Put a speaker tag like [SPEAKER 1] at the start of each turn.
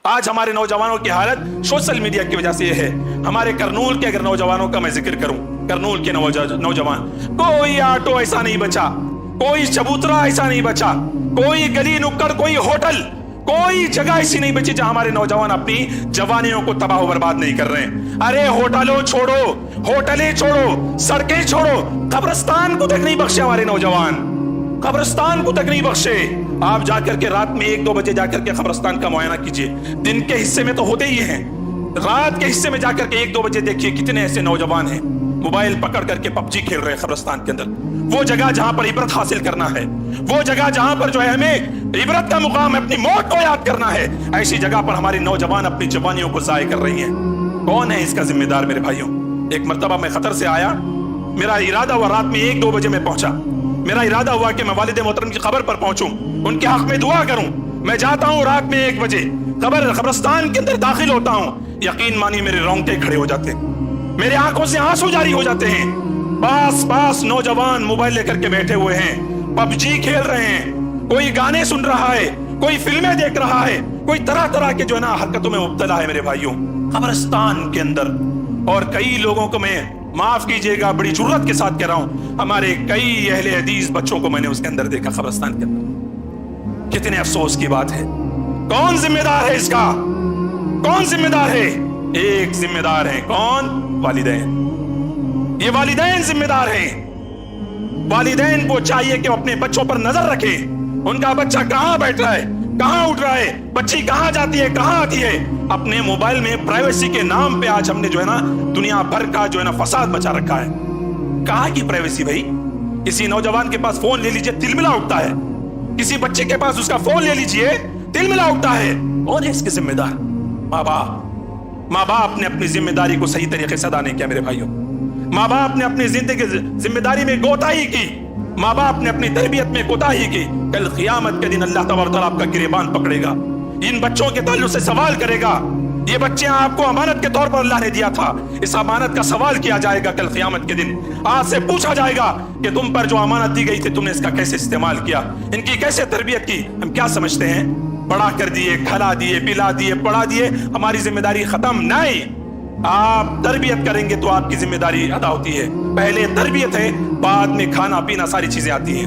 [SPEAKER 1] آج ہمارے نوجوانوں کی حالت سوشل میڈیا کی وجہ سے یہ ہے. ہمارے کرنول کے اگر نوجوانوں کا میں ذکر کروں, کرنول کے نوجوان, کوئی آٹو ایسا نہیں بچا, کوئی چبوترا ایسا نہیں بچا, کوئی گلی نکڑ, کوئی ہوٹل, کوئی جگہ ایسی نہیں بچی جہاں ہمارے نوجوان اپنی جوانیوں کو تباہ و برباد نہیں کر رہے ہیں. ارے ہوٹلوں چھوڑو, ہوٹلیں چھوڑو, سڑکیں چھوڑو, قبرستان کو تک نہیں بخشے ہمارے نوجوان, قبرستان کو تک نہیں بخشے. آپ جا کر کے رات میں 1-2 بجے جا کر کے قبرستان کا معائنہ کیجئے. دن کے حصے میں تو ہوتے ہی ہیں, رات کے حصے میں جا کر کے 1-2 بجے دیکھیے کتنے ایسے نوجوان ہیں موبائل پکڑ کر کے PUBG کھیل رہے ہیں قبرستان کے اندر. وہ جگہ جہاں پر عبرت حاصل کرنا ہے, وہ جگہ جہاں پر جو ہے ہمیں عبرت کا مقام اپنی موت کو یاد کرنا ہے, ایسی جگہ پر ہماری نوجوان اپنی جوانیوں کو ضائع کر رہی ہیں. کون ہے اس کا ذمہ دار میرے بھائیوں؟ ایک مرتبہ میں قطر سے آیا, میرا ارادہ ہوا رات میں 1-2 بجے میں پہنچا. میرا ارادہ ہوا کہ میں والد محترم کی قبر پر پہنچوں, ان کے حق میں دعا کروں. میں جاتا ہوں رات میں 1 بجے, قبرستان کے اندر داخل ہوتا ہوں, یقین مانی میرے رونگٹے کھڑے ہو جاتے ہیں, میرے آنکھوں سے آنسو جاری ہو جاتے ہیں. پاس نوجوان موبائل لے کر کے بیٹھے ہوئے ہیں, PUBG کھیل رہے ہیں, کوئی گانے سن رہا ہے, کوئی فلمیں دیکھ رہا ہے, کوئی طرح طرح کے جو ہے نا حرکتوں میں مبتلا ہے میرے بھائیوں قبرستان کے اندر. اور کئی لوگوں کو میں معاف کیجئے گا, بڑی جرات کے ساتھ کہہ رہا ہوں, ہمارے کئی اہل حدیث بچوں کو میں نے اس کے اندر دیکھا قبرستان کے اندر. کتنے افسوس کی بات ہے. کون ذمہ دار ہے اس کا؟ کون ذمہ دار ہے؟ ایک ذمہ دار ہے, کون؟ والدین. یہ والدین ذمہ دار ہیں. والدین کو چاہیے کہ وہ اپنے بچوں پر نظر رکھیں. ان کا بچہ کہاں بیٹھ رہا ہے, کہاں اٹھ رہا ہے, بچی کہاں جاتی ہے, کہاں آتی ہے. اپنے موبائل میں پرائیویسی کے نام پہ آج ہم نے جو ہے نا دنیا بھر کا جو ہے نا فساد بچا رکھا ہے. کہاں کی پرائیویسی بھائی؟ کسی نوجوان کے پاس فون لے لیجئے تلملا اٹھتا ہے, کسی بچے کے پاس اس کا فون لے لیجئے تلملا اٹھتا ہے. کون ہے اس کے ذمہ دار؟ ماں باپ. ماں باپ نے اپنی ذمہ داری کو صحیح طریقے سے ادا نہیں کیا میرے بھائیوں. ماں باپ نے اپنی زندگی ذمہ داری میں کوتاہی کی, ماں باپ نے اپنی تربیت میں کوتاہی کی. کل قیامت کے دن اللہ تبارک و تعالیٰ آپ کا گریبان پکڑے گا, ان بچوں کے تعلق سے سوال کرے گا. یہ بچے آپ کو امانت کے طور پر اللہ نے دیا تھا, اس امانت کا سوال کیا جائے گا کل قیامت کے دن. آج سے پوچھا جائے گا کہ تم پر جو امانت دی گئی تھی تم نے اس کا کیسے استعمال کیا, ان کی کیسے تربیت کی. ہم کیا سمجھتے ہیں, بڑا کر دیے, کھلا دیے, پلا دیے, پڑھا دیے, ہماری ذمہ داری ختم. نہیں, آپ تربیت کریں گے تو آپ کی ذمہ داری ادا ہوتی ہے. پہلے تربیت ہے, بعد میں کھانا پینا ساری چیزیں آتی ہیں.